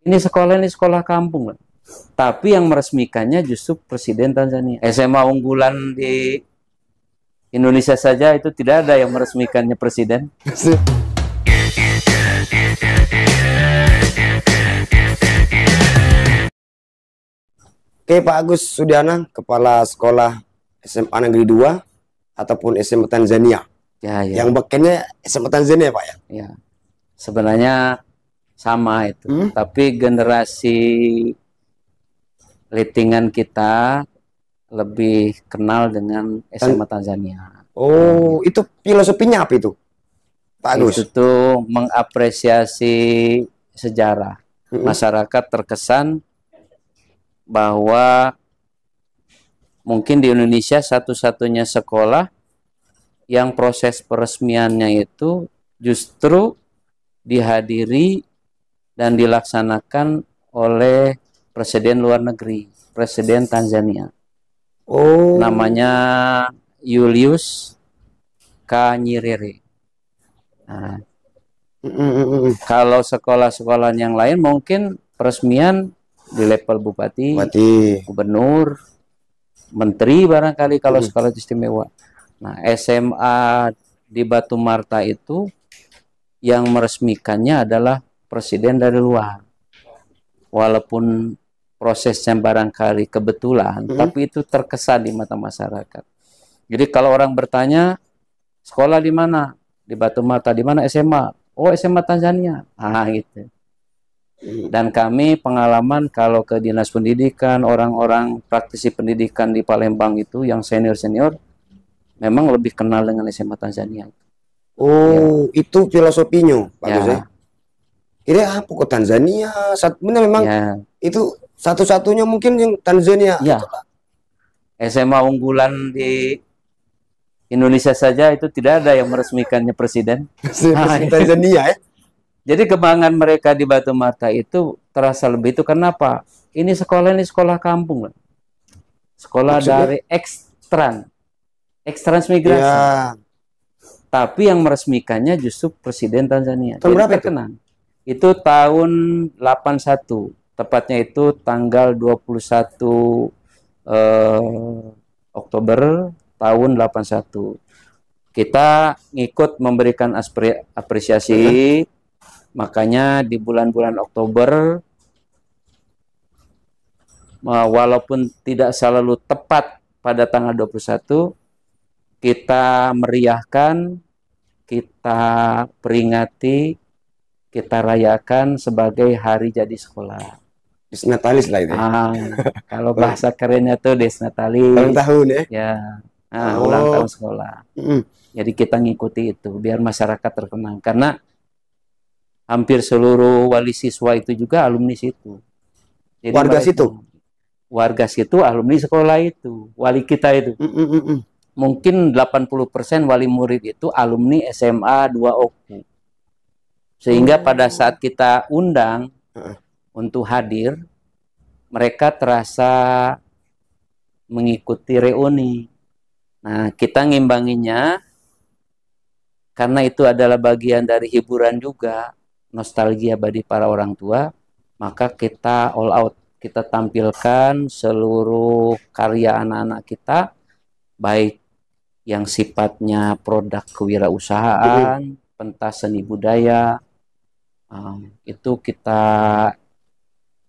ini sekolah kampung. Tapi yang meresmikannya justru Presiden Tanzania. SMA unggulan di Indonesia saja itu tidak ada yang meresmikannya Presiden. Oke, Pak Agus Sudiana, Kepala Sekolah SMA Negeri 2 ataupun SMA Tanzania. Ya. Yang bekennya SMA Tanzania, Pak ya? Ya. Sebenarnya sama itu. Tapi generasi lettingan kita lebih kenal dengan SMA Tanzania. Oh, itu filosofinya apa itu, Pak Agus? Itu tuh mengapresiasi sejarah. Masyarakat terkesan bahwa mungkin di Indonesia satu-satunya sekolah yang proses peresmiannya itu justru dihadiri dan dilaksanakan oleh Presiden luar negeri, Presiden Tanzania. Oh. Namanya Julius K. Nyerere. Nah, kalau sekolah-sekolah yang lain mungkin peresmian di level bupati, gubernur, menteri barangkali kalau sekolah istimewa. Nah, SMA di Batu Marta itu yang meresmikannya adalah presiden dari luar. Walaupun prosesnya barangkali kebetulan, tapi itu terkesan di mata masyarakat. Jadi kalau orang bertanya, sekolah di mana? Di Batu Marta, di mana SMA? Oh, SMA Tanzania. Ah, gitu. Dan kami pengalaman kalau ke Dinas Pendidikan, orang-orang praktisi pendidikan di Palembang itu yang senior-senior, memang lebih kenal dengan SMA Tanzania. Oh, ya. Itu filosofinya, Pak Gus ya? Ini apa kok Tanzania? Benar memang itu satu-satunya mungkin yang Tanzania. Ya. SMA unggulan di Indonesia saja itu tidak ada yang meresmikannya Presiden. Tanzania ya? Jadi kebanggaan mereka di Batu Marta itu terasa lebih itu kenapa? Ini sekolah kampung. Sekolah maksudnya? Dari ekstransmigrasi. Ya. Tapi yang meresmikannya justru Presiden Tanzania. Tahun berapa itu? Itu tahun 81. Tepatnya itu tanggal 21 Oktober tahun 81. Kita ngikut memberikan apresiasi. Makanya di bulan-bulan Oktober, walaupun tidak selalu tepat pada tanggal 21, kita meriahkan, kita peringati, kita rayakan sebagai hari jadi sekolah. Desnatalis lah itu. Kalau bahasa kerennya tuh Desnatalis. Ulang tahun ya? Ya, ulang tahun sekolah. Jadi kita ngikuti itu biar masyarakat terkenang. Karena hampir seluruh wali siswa itu juga alumni situ. Jadi warga situ? Warga situ, alumni sekolah itu. Wali kita itu. Mungkin 80% wali murid itu alumni SMA 2 Oku. Sehingga pada saat kita undang untuk hadir, mereka terasa mengikuti reuni. Nah, kita ngimbanginya karena itu adalah bagian dari hiburan juga, nostalgia bagi para orang tua, maka kita all out. Kita tampilkan seluruh karya anak-anak kita, baik yang sifatnya produk kewirausahaan, pentas seni budaya, itu kita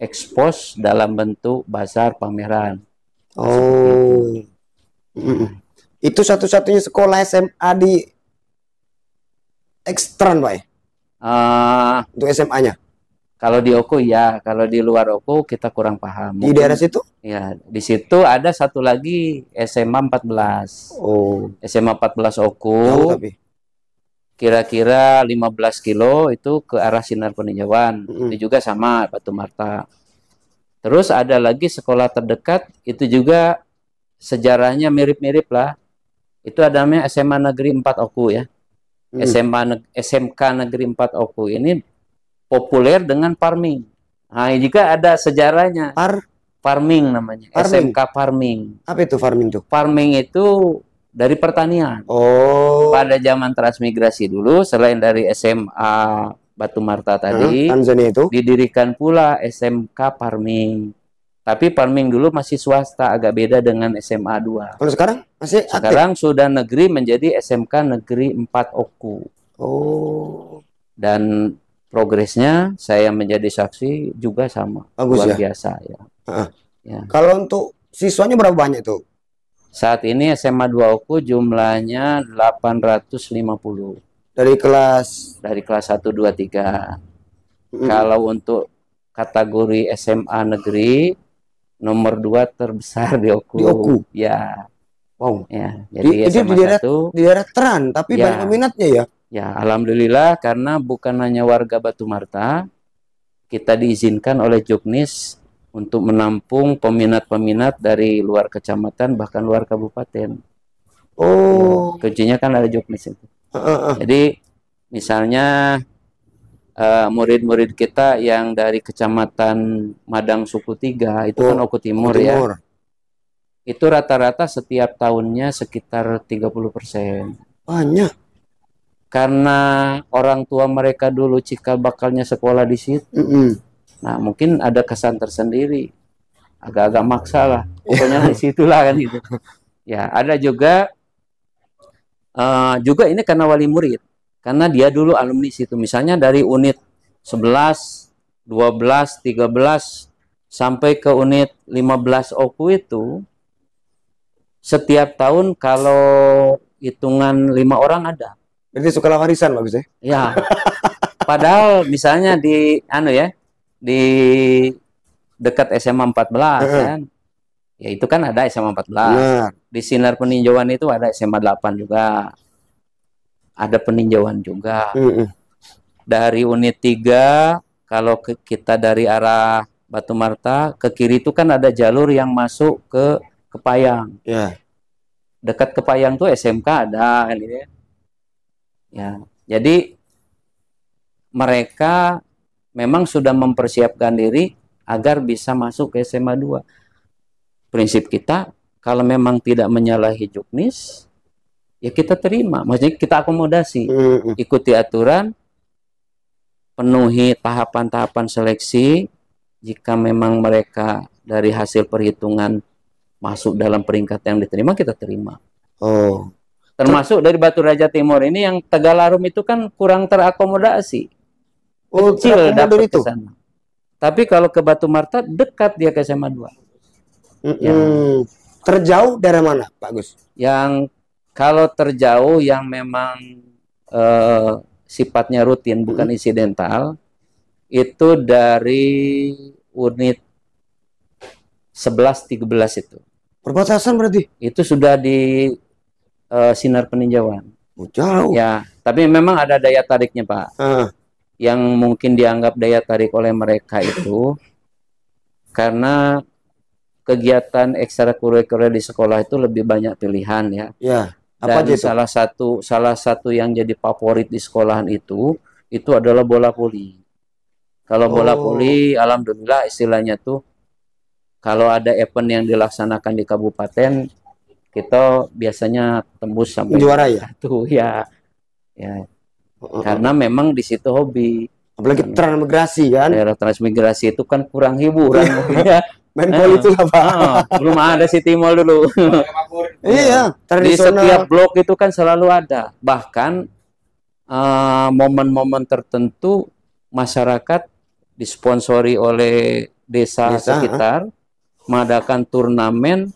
ekspos dalam bentuk bazar pameran. Oh, itu satu-satunya sekolah SMA di ekstran, Pak? Untuk SMA-nya? Kalau di Oku ya, kalau di luar Oku kita kurang paham. Di daerah situ? Ya, di situ ada satu lagi SMA 14. Oh, SMA 14 Oku. jauh tapi. Kira-kira 15 kilo itu ke arah Sinar Peninjauan. Itu juga sama Batu Marta. Terus ada lagi sekolah terdekat, itu juga sejarahnya mirip-mirip lah. Itu ada namanya SMA Negeri 4 Oku ya. SMK Negeri 4 Oku ini populer dengan farming. Nah, juga ada sejarahnya. Farming namanya. SMK Farming. Apa itu farming tuh? Farming itu dari pertanian. Oh. Pada zaman transmigrasi dulu, selain dari SMA Batu Marta tadi, Tanzania itu didirikan pula SMK Parming. Tapi Parming dulu masih swasta, agak beda dengan SMA 2. Kalau sekarang masih aktif? Sekarang sudah negeri menjadi SMK Negeri 4 Oku. Oh. Dan progresnya saya menjadi saksi juga sama. Bagus, luar ya? Biasa ya. Ya. Kalau untuk siswanya berapa banyak tuh? Saat ini SMA 2 Oku jumlahnya 850. Dari kelas 1, 2, 3. Kalau untuk kategori SMA negeri, nomor 2 terbesar di Oku. Di Oku? Ya. Wow. Ya, jadi SMA di daerah Teran, tapi ya, banyak peminatnya ya? Ya, alhamdulillah, karena bukan hanya warga Batu Marta, kita diizinkan oleh Juknis untuk menampung peminat-peminat dari luar kecamatan, bahkan luar kabupaten. Oh. Kuncinya kan ada Juknis itu. Jadi misalnya murid-murid kita yang dari kecamatan Madang Suku 3 itu kan Oku Timur, ya. Itu rata-rata setiap tahunnya sekitar 30%. Banyak. Karena orang tua mereka dulu cikal bakalnya sekolah di situ. Nah, mungkin ada kesan tersendiri. Agak-agak maksa lah. Pokoknya di situlah kan gitu. Ya, ada juga ini karena wali murid. Karena dia dulu alumni situ. Misalnya dari unit 11, 12, 13 sampai ke unit 15 Oku itu setiap tahun kalau hitungan 5 orang ada. Jadi sekolah warisan bagus ya? Ya. Padahal misalnya di di dekat SMA 14 kan. Ya itu kan ada SMA 14. Di Sinar Peninjauan itu ada SMA 8 juga. Ada peninjauan juga. Dari unit 3 kalau kita dari arah Batu Marta ke kiri itu kan ada jalur yang masuk ke Kepayang. Dekat Kepayang tuh SMK ada kan gitu ya. Ya, jadi mereka memang sudah mempersiapkan diri agar bisa masuk ke SMA 2. Prinsip kita, kalau memang tidak menyalahi Juknis, ya kita terima. Maksudnya kita akomodasi. Ikuti aturan, penuhi tahapan-tahapan seleksi. Jika memang mereka dari hasil perhitungan masuk dalam peringkat yang diterima, kita terima. Termasuk dari Batu Raja Timur ini yang Tegalarum itu kan kurang terakomodasi. Kecil dapat ke sana. Tapi kalau ke Batu Marta dekat dia ke SMA 2. Terjauh dari mana, Pak Gus? Yang kalau terjauh yang memang sifatnya rutin bukan insidental itu dari unit 11 13 itu. Perbatasan berarti? Itu sudah di Sinar Peninjauan. Jauh. Ya, tapi memang ada daya tariknya, Pak. Yang mungkin dianggap daya tarik oleh mereka itu karena kegiatan ekstrakurikuler di sekolah itu lebih banyak pilihan ya. Ya. Apa Dan salah satu yang jadi favorit di sekolahan itu adalah bola voli. Kalau bola voli, alhamdulillah istilahnya tuh kalau ada event yang dilaksanakan di kabupaten kita biasanya tembus sampai juara ya. Tuh ya. Karena memang di situ hobi. Apalagi transmigrasi kan. Daerah transmigrasi itu kan kurang hiburan. Main voli itu lah, Pak. Belum ada City Mall dulu. Iya, di setiap blok itu kan selalu ada. Bahkan momen-momen tertentu masyarakat disponsori oleh desa sekitar mengadakan turnamen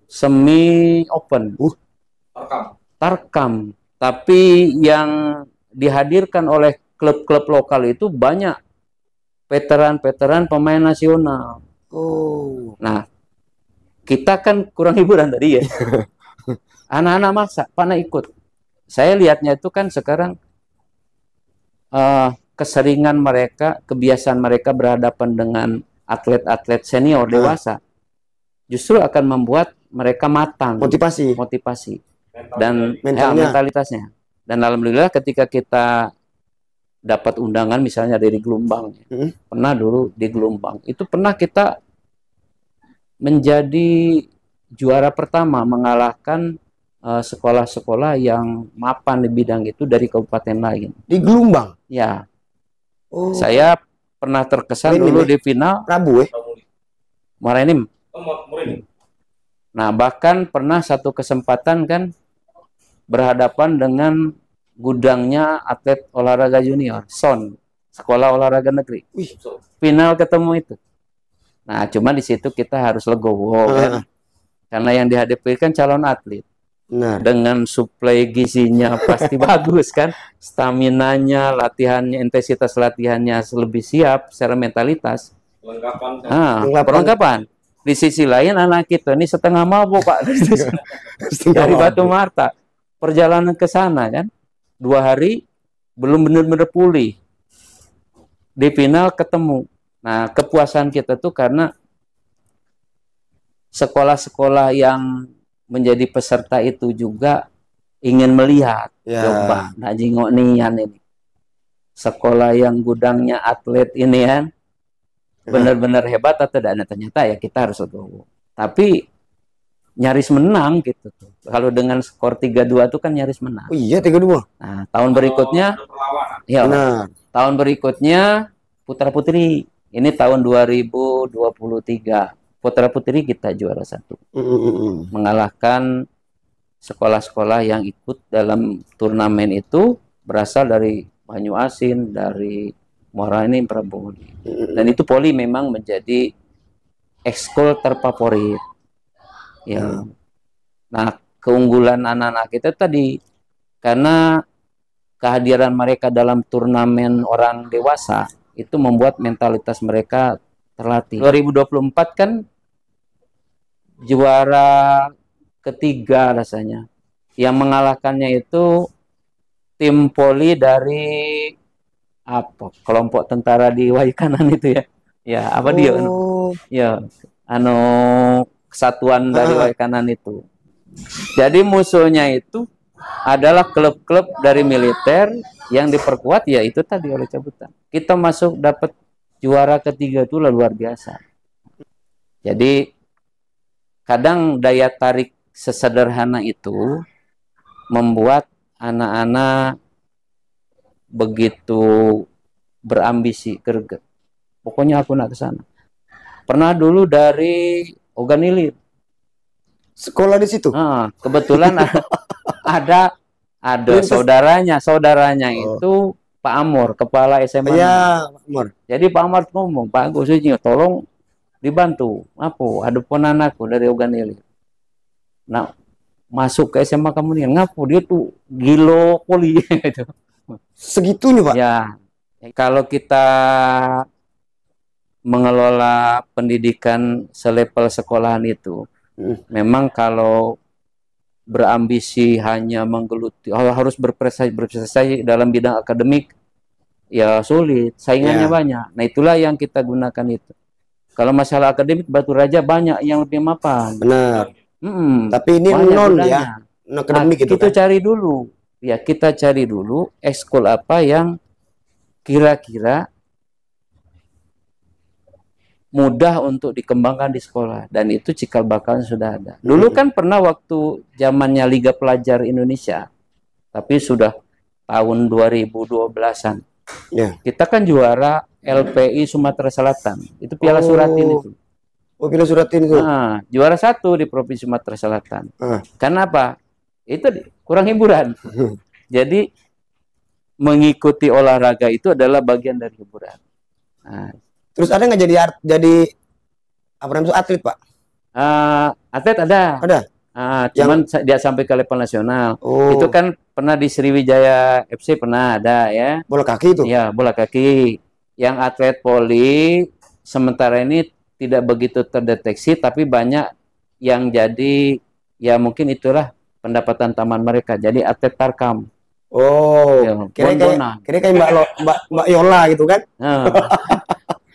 semi open. Tarkam. Tapi yang dihadirkan oleh klub-klub lokal itu banyak veteran-veteran pemain nasional. Nah, kita kan kurang hiburan tadi ya. Anak-anak maksa, mana ikut. Saya lihatnya itu kan sekarang keseringan mereka, kebiasaan mereka berhadapan dengan atlet-atlet senior dewasa justru akan membuat mereka matang. Motivasi. Dan mentalitasnya. Dan alhamdulillah ketika kita dapat undangan misalnya dari Gelombang, pernah dulu di Gelombang, itu pernah kita menjadi juara pertama mengalahkan sekolah-sekolah yang mapan di bidang itu dari kabupaten lain. Di Gelombang? Ya. Saya pernah terkesan dulu di final Prabu Morenim. Nah, bahkan pernah satu kesempatan kan berhadapan dengan gudangnya atlet olahraga junior, SON, Sekolah Olahraga Negeri. Final ketemu itu. Nah, cuma di situ kita harus legowo kan. Karena yang dihadapi kan calon atlet. Benar. Dengan suplai gizinya pasti bagus kan. Staminanya, latihannya, intensitas latihannya lebih siap secara mentalitas. Perlengkapan. Di sisi lain anak kita ini setengah mabuk Pak dari Batu Marta. Perjalanan ke sana kan 2 hari belum benar-benar pulih. Di final ketemu. Nah, kepuasan kita tuh karena sekolah-sekolah yang menjadi peserta itu juga ingin melihat. Coba nak jingok nian ini. Sekolah yang gudangnya atlet ini kan benar-benar hebat atau tidak? Nah, ternyata ya kita harus legowo. Tapi nyaris menang gitu tuh. Kalau dengan skor 3-2 itu kan nyaris menang. Oh iya 3-2. Nah, tahun berikutnya ya, tahun berikutnya putra putri. Ini tahun 2023. Putra putri kita juara 1. Mengalahkan sekolah-sekolah yang ikut dalam turnamen itu berasal dari Banyuasin, dari Morenim, Prabu. Dan itu Poli memang menjadi ekskul terfavorit. Ya. Nah, keunggulan anak-anak kita tadi karena kehadiran mereka dalam turnamen orang dewasa itu membuat mentalitas mereka terlatih. 2024 kan juara ketiga rasanya. Yang mengalahkannya itu tim Poli dari apa kelompok tentara di Waikanan itu ya. Ya, apa dia? Ya, kesatuan dari Waikanan itu. Jadi musuhnya itu adalah klub-klub dari militer yang diperkuat ya itu tadi oleh cabutan. Kita masuk dapat juara ketiga itu luar biasa. Jadi kadang daya tarik sesederhana itu membuat anak-anak begitu berambisi greget. Pokoknya aku nak ke sana. Pernah dulu dari Oganilir. Sekolah di situ. Kebetulan ada saudaranya itu Pak Amor, kepala SMA. Iya, Pak Amor. Jadi Pak Amor ngomong, Pak Agus ini tolong dibantu. Ada penanakku dari Oganilir. Nah, masuk ke SMA kamu nih, ngapu dia tuh gilo poli gitu. Segitunya Pak? Ya, kalau kita mengelola pendidikan selevel sekolahan itu, memang kalau berambisi hanya menggeluti, harus berprestasi dalam bidang akademik, ya sulit, saingannya banyak. Nah itulah yang kita gunakan itu. Kalau masalah akademik Batu Raja banyak yang lebih mapan. Benar. Tapi ini non ya, akademik itu kita cari dulu. Ya kita cari dulu ekskul apa yang kira-kira mudah untuk dikembangkan di sekolah, dan itu cikal bakalnya sudah ada. Dulu kan pernah waktu zamannya Liga Pelajar Indonesia, tapi sudah tahun 2012-an. Kita kan juara LPI Sumatera Selatan. Itu Piala Suratin itu. Oh, Piala Suratin itu. Juara 1 di Provinsi Sumatera Selatan. Kenapa? Itu kurang hiburan. Jadi mengikuti olahraga itu adalah bagian dari hiburan. Terus ada nggak jadi apa namanya atlet Pak? Atlet ada. Cuman dia sampai ke level nasional. Itu kan pernah di Sriwijaya FC pernah ada ya. Bola kaki itu? Ya, bola kaki. Yang atlet Poli sementara ini tidak begitu terdeteksi, tapi banyak yang jadi ya mungkin itulah pendapatan taman mereka. Jadi atlet Tarkam. Kira kayak Mbak Yola gitu kan?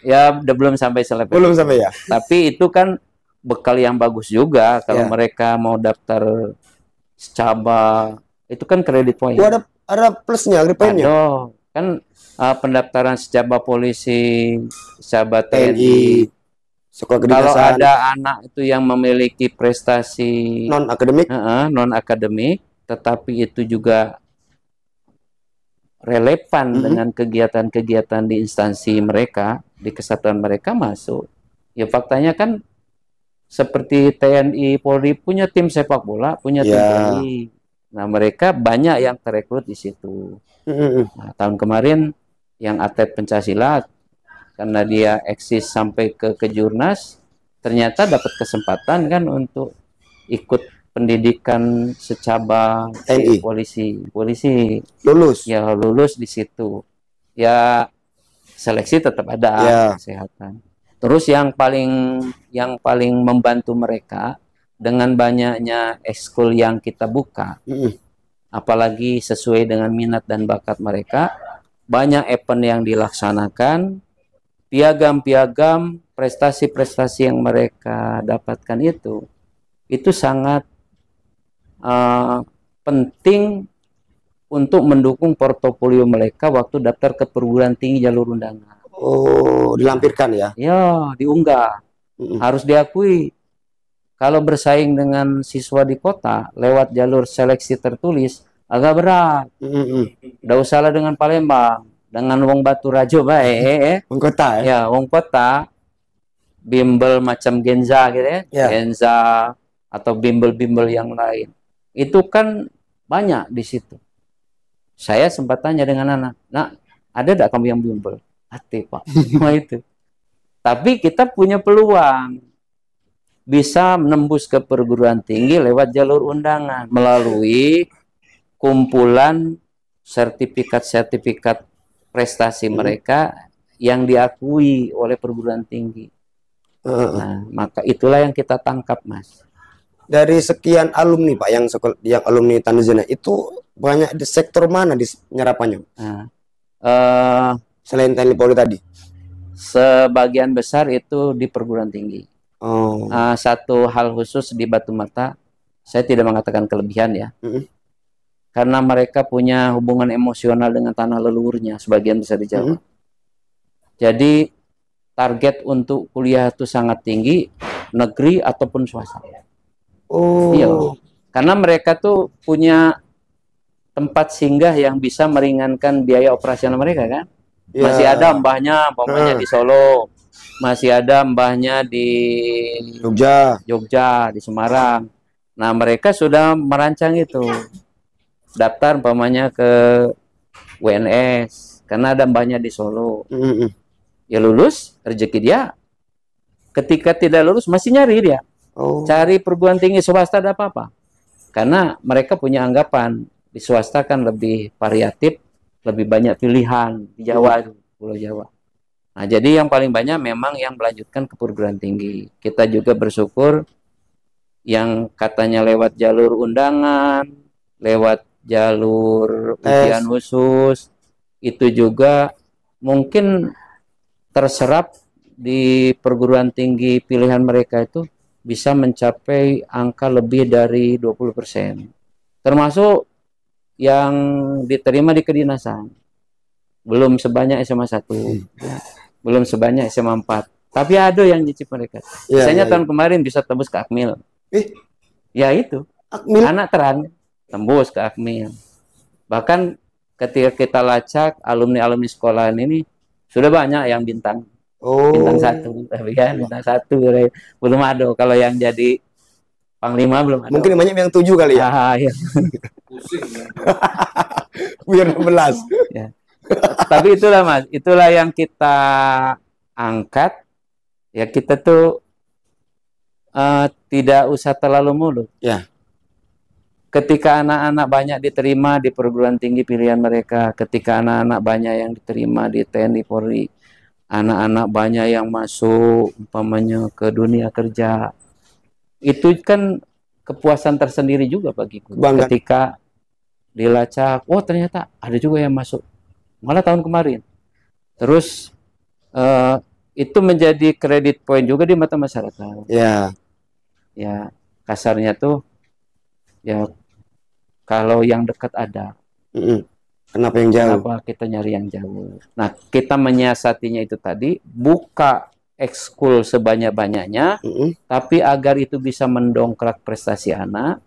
Ya udah belum sampai selevel. Belum sampai ya. Tapi itu kan bekal yang bagus juga kalau mereka mau daftar secaba, itu kan kredit poin. Ada plusnya, ada poinnya. Kan pendaftaran secaba polisi, secaba TNI. Kalau ada anak itu yang memiliki prestasi non akademik, tetapi itu juga relevan dengan kegiatan-kegiatan di instansi mereka, di kesatuan mereka masuk. Ya faktanya kan seperti TNI, Polri punya tim sepak bola, punya tim voli. Nah mereka banyak yang terekrut di situ. Nah, tahun kemarin yang atlet pencaksilat, karena dia eksis sampai ke kejurnas, ternyata dapat kesempatan kan untuk ikut pendidikan secabang polisi lulus di situ ya, seleksi tetap ada kesehatan. Terus yang paling membantu mereka dengan banyaknya ekskul yang kita buka, apalagi sesuai dengan minat dan bakat mereka, banyak event yang dilaksanakan, piagam-piagam, prestasi-prestasi yang mereka dapatkan itu sangat penting untuk mendukung portofolio mereka waktu daftar ke perguruan tinggi jalur undangan. Oh, dilampirkan ya? Ya, diunggah. Harus diakui. Kalau bersaing dengan siswa di kota lewat jalur seleksi tertulis agak berat. Udah usahlah dengan Palembang, dengan Wong Batu Rajo baik. Wong kota ya? Ya, Wong kota. Bimbel macam Genza gitu ya. Genza atau bimbel-bimbel yang lain. Itu kan banyak di situ. Saya sempat tanya dengan anak, "Nak, ada enggak kamu yang bimbel?" "Ate, Pak." Itu. Tapi kita punya peluang bisa menembus ke perguruan tinggi lewat jalur undangan melalui kumpulan sertifikat-sertifikat prestasi mereka yang diakui oleh perguruan tinggi. Nah, maka itulah yang kita tangkap, Mas. Dari sekian alumni Pak yang alumni Tanzania itu banyak di sektor mana di penyerapannya? Selain TNI Polri tadi? Sebagian besar itu di perguruan tinggi. Satu hal khusus di Batu Mata, saya tidak mengatakan kelebihan ya, karena mereka punya hubungan emosional dengan tanah leluhurnya, sebagian besar di Jawa. Jadi target untuk kuliah itu sangat tinggi, negeri ataupun swasta. Iya, karena mereka tuh punya tempat singgah yang bisa meringankan biaya operasional mereka kan. Masih ada mbahnya, umpamanya di Solo, masih ada mbahnya di Jogja, di Semarang. Nah mereka sudah merancang itu, daftar umpamanya ke WNS, karena ada mbahnya di Solo. Ya lulus, rezeki dia. Ketika tidak lulus masih nyari dia. Cari perguruan tinggi swasta ada apa-apa. Karena mereka punya anggapan di swasta kan lebih variatif, lebih banyak pilihan di Jawa, Pulau Jawa. Nah, jadi yang paling banyak memang yang melanjutkan ke perguruan tinggi. Kita juga bersyukur yang katanya lewat jalur undangan, lewat jalur ujian khusus, itu juga mungkin terserap di perguruan tinggi pilihan mereka itu bisa mencapai angka lebih dari 20%. Termasuk yang diterima di kedinasan. Belum sebanyak SMA 1. Belum sebanyak SMA 4. Tapi ada yang nyicip mereka. Misalnya tahun kemarin bisa tembus ke Akmil. Ya itu. Akmil? Anak terang tembus ke Akmil. Bahkan ketika kita lacak alumni-alumni sekolah ini sudah banyak yang bintang. Bintang 1, tapi kan bintang 1 belum ada. Kalau yang jadi panglima belum ada. Mungkin banyak yang 7 kali ya. Iya. Pusing. Biar 16. Ya. Tapi itulah Mas, itulah yang kita angkat. Ya kita tuh tidak usah terlalu muluk. Ya. Ketika anak-anak banyak diterima di perguruan tinggi pilihan mereka, ketika anak-anak banyak yang diterima di TNI Polri, anak-anak banyak yang masuk umpamanya ke dunia kerja, itu kan kepuasan tersendiri juga bagiku. Ketika dilacak, oh ternyata ada juga yang masuk, malah tahun kemarin. Terus itu menjadi kredit poin juga di mata masyarakat. Ya kasarnya tuh ya kalau yang dekat ada. Kenapa yang jauh? Kenapa kita nyari yang jauh? Nah, kita menyiasatinya itu tadi, buka ekskul sebanyak-banyaknya, tapi agar itu bisa mendongkrak prestasi anak,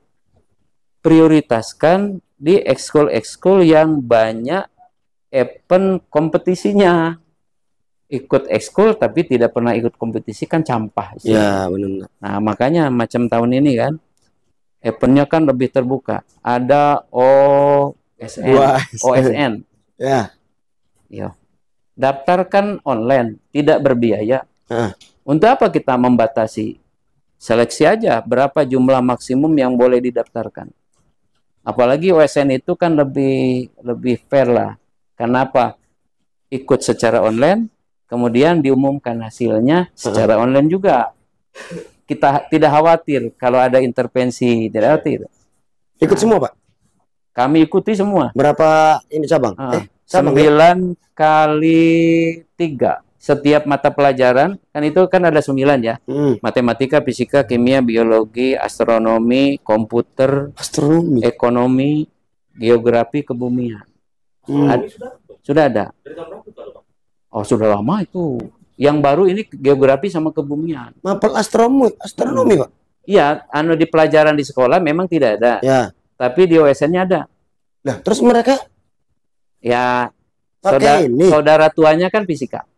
prioritaskan di ekskul-ekskul yang banyak event kompetisinya. Ikut ekskul tapi tidak pernah ikut kompetisi kan campah. Ya, benar. Nah, makanya macam tahun ini kan eventnya kan lebih terbuka. Ada OSN. Ya. Yo. Daftarkan online, tidak berbiaya. Untuk apa kita membatasi? Seleksi aja berapa jumlah maksimum yang boleh didaftarkan. Apalagi OSN itu kan lebih fair lah. Kenapa? Ikut secara online, kemudian diumumkan hasilnya secara online juga. Kita tidak khawatir kalau ada intervensi, tidak khawatir. Ikut semua, Pak? Kami ikuti semua. Berapa ini cabang? 9 kali 3. Setiap mata pelajaran, kan itu kan ada 9 ya. Matematika, fisika, kimia, biologi, astronomi, komputer, ekonomi, geografi, kebumian. Sudah ada. Oh, sudah lama itu. Yang baru ini geografi sama kebumian. Mapel astronomi, Pak? Iya, di pelajaran di sekolah memang tidak ada. Ya. Tapi di OSN-nya ada. Nah, terus mereka? Ya, saudara tuanya kan fisika.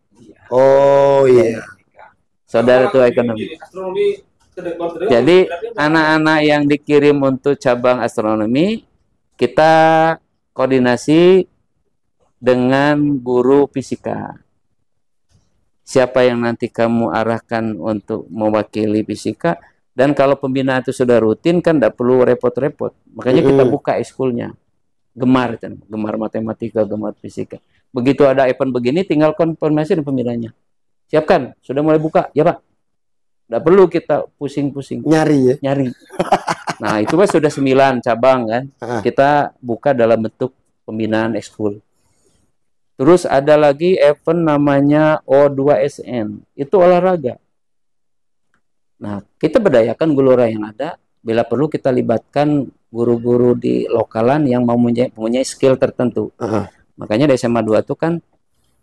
Oh iya. Saudara tua ekonomi. Jadi anak-anak yang dikirim untuk cabang astronomi, kita koordinasi dengan guru fisika. Siapa yang nanti kamu arahkan untuk mewakili fisika, dan kalau pembinaan itu sudah rutin kan tidak perlu repot-repot. Makanya kita buka ekskulnya. Gemar matematika, gemar fisika. Begitu ada event begini, tinggal konfirmasi dan pembinanya. Siapkan, sudah mulai buka, ya Pak. Tidak perlu kita pusing-pusing. Nyari ya? Nyari. Nah, itu kan sudah 9 cabang kan. Kita buka dalam bentuk pembinaan ekskul. Terus ada lagi event namanya O2SN. Itu olahraga. Nah, kita berdayakan gelora yang ada. Bila perlu kita libatkan guru-guru di lokalan yang mempunyai skill tertentu. Makanya di SMA 2 itu kan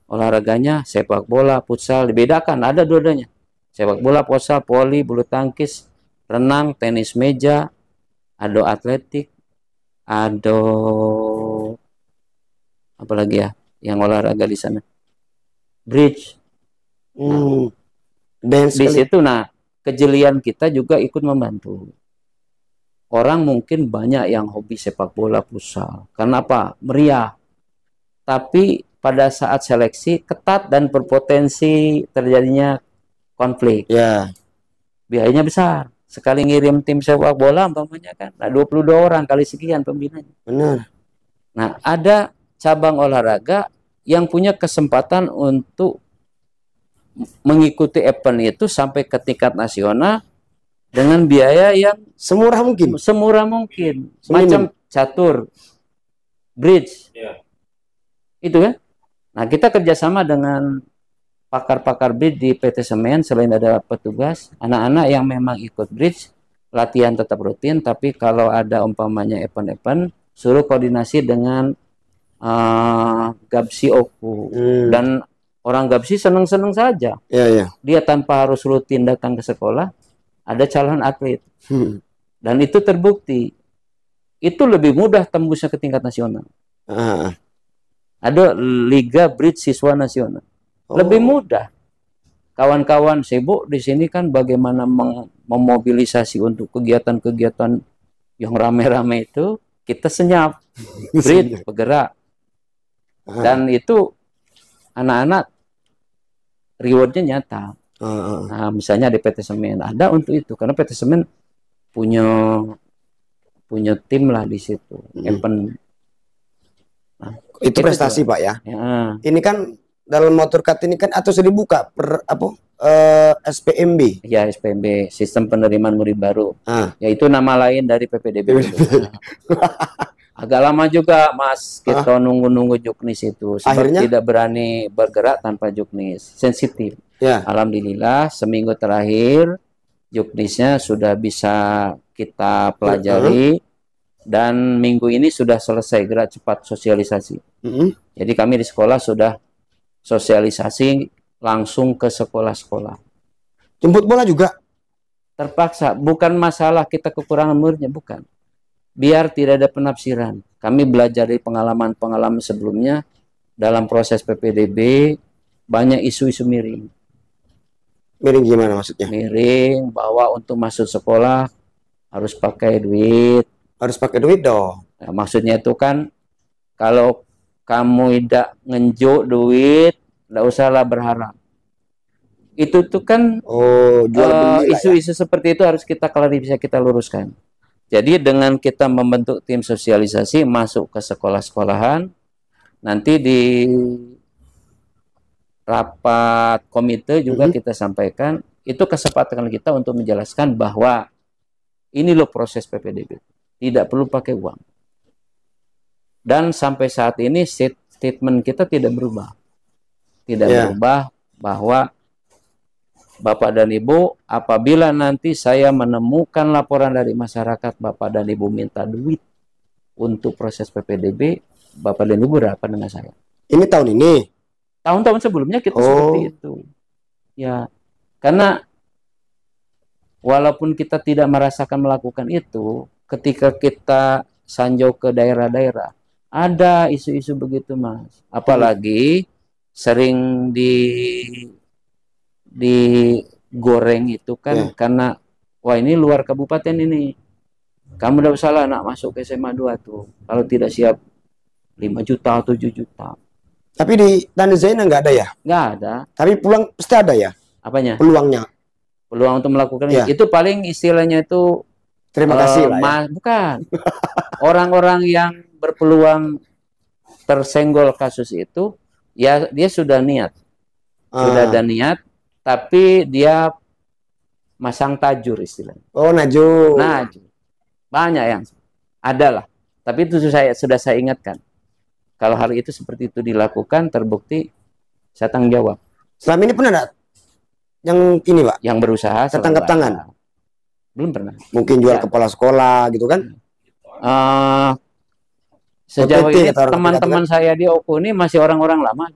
olahraganya sepak bola, futsal, dibedakan, ada dua-duanya. Sepak bola, futsal, voli, bulu tangkis, renang, tenis meja, ada atletik, ada apa lagi ya yang olahraga di sana? Bridge. Di situ, nah, kejelian kita juga ikut membantu. Orang mungkin banyak yang hobi sepak bola, futsal. Karena apa? Meriah. Tapi pada saat seleksi ketat dan berpotensi terjadinya konflik. Ya. Biayanya besar. Sekali ngirim tim sepak bola umpamanya kan, nah 22 orang kali sekian pembinanya. Benar. Nah, ada cabang olahraga yang punya kesempatan untuk mengikuti event itu sampai ke tingkat nasional dengan biaya yang semurah mungkin. Semurah mungkin. Macam catur, bridge. Ya. Itu kan. Nah, kita kerjasama dengan pakar-pakar bridge di PT Semen. Selain ada petugas, anak-anak yang memang ikut bridge, latihan tetap rutin. Tapi kalau ada umpamanya event-event, suruh koordinasi dengan Gapsi Oku. Dan orang Gapsi senang-senang saja. Dia tanpa harus rutin datang ke sekolah, ada calon atlet. Dan itu terbukti. Itu lebih mudah tembusnya ke tingkat nasional. Ada Liga Bridge Siswa Nasional. Lebih mudah. Kawan-kawan sibuk di sini kan bagaimana memobilisasi untuk kegiatan-kegiatan yang rame-rame itu, kita senyap. Bridge bergerak. Dan itu anak-anak rewardnya nyata. Nah, misalnya di PT Semen ada untuk itu, karena PT Semen punya tim lah di situ. Event. Nah, itu prestasi Pak ya. Ini kan dalam motorcard ini kan atau sudah dibuka per SPMB. Ya, SPMB, Sistem Penerimaan Murid Baru. Yaitu nama lain dari PPDB. Agak lama juga Mas kita nunggu-nunggu juknis itu. Sebab akhirnya tidak berani bergerak tanpa juknis. Sensitif. Alhamdulillah seminggu terakhir juknisnya sudah bisa kita pelajari. Dan minggu ini sudah selesai gerak cepat sosialisasi. Jadi kami di sekolah sudah sosialisasi langsung ke sekolah-sekolah. Jemput bola juga? Terpaksa. Bukan masalah kita kekurangan muridnya, bukan. Biar tidak ada penafsiran. Kami belajar dari pengalaman-pengalaman sebelumnya. dalam proses PPDB banyak isu-isu miring. Miring gimana maksudnya? Miring bahwa untuk masuk sekolah harus pakai duit. Harus pakai duit dong. Nah, maksudnya itu kan kalau kamu tidak ngenjuk duit, tidak usahlah berharap. Itu tuh kan isu-isu seperti itu harus kita klarifikasi, kita luruskan. Jadi dengan kita membentuk tim sosialisasi masuk ke sekolah-sekolahan, nanti di rapat komite juga kita sampaikan, itu kesempatan kita untuk menjelaskan bahwa ini loh proses PPDB, tidak perlu pakai uang. Dan sampai saat ini statement kita tidak berubah. Tidak berubah bahwa Bapak dan Ibu, apabila nanti saya menemukan laporan dari masyarakat, Bapak dan Ibu minta duit untuk proses PPDB, Bapak dan Ibu berapa dengan saya? Ini tahun ini? Tahun-tahun sebelumnya kita seperti itu. Ya, karena walaupun kita tidak merasakan melakukan itu, ketika kita sanjau ke daerah-daerah, ada isu-isu begitu, Mas. Apalagi sering digoreng itu kan karena wah ini luar kabupaten ini. Kamu udah salah nak masuk ke SMA 2 tuh. Kalau tidak siap 5 juta, 7 juta. Tapi di Tanah Zaina nggak ada ya? Nggak ada. Tapi pulang pasti ada ya? Apanya? Peluangnya. Peluang untuk melakukan itu paling istilahnya itu terima kasih lah ya. Bukan. Orang-orang yang berpeluang tersenggol kasus itu ya dia sudah niat. Sudah ada niat tapi dia masang tajur istilahnya. Oh, najur. Najur. Banyak yang ada lah. Tapi itu sudah saya ingatkan. Kalau hal itu seperti itu dilakukan, terbukti, saya tanggung jawab. Selama ini pernah enggak yang ini, Pak? Yang berusaha tertangkap tangan? Belum pernah. Mungkin jual kepala sekolah gitu kan? Sejauh ini teman-teman saya di Oku ini masih orang-orang lama.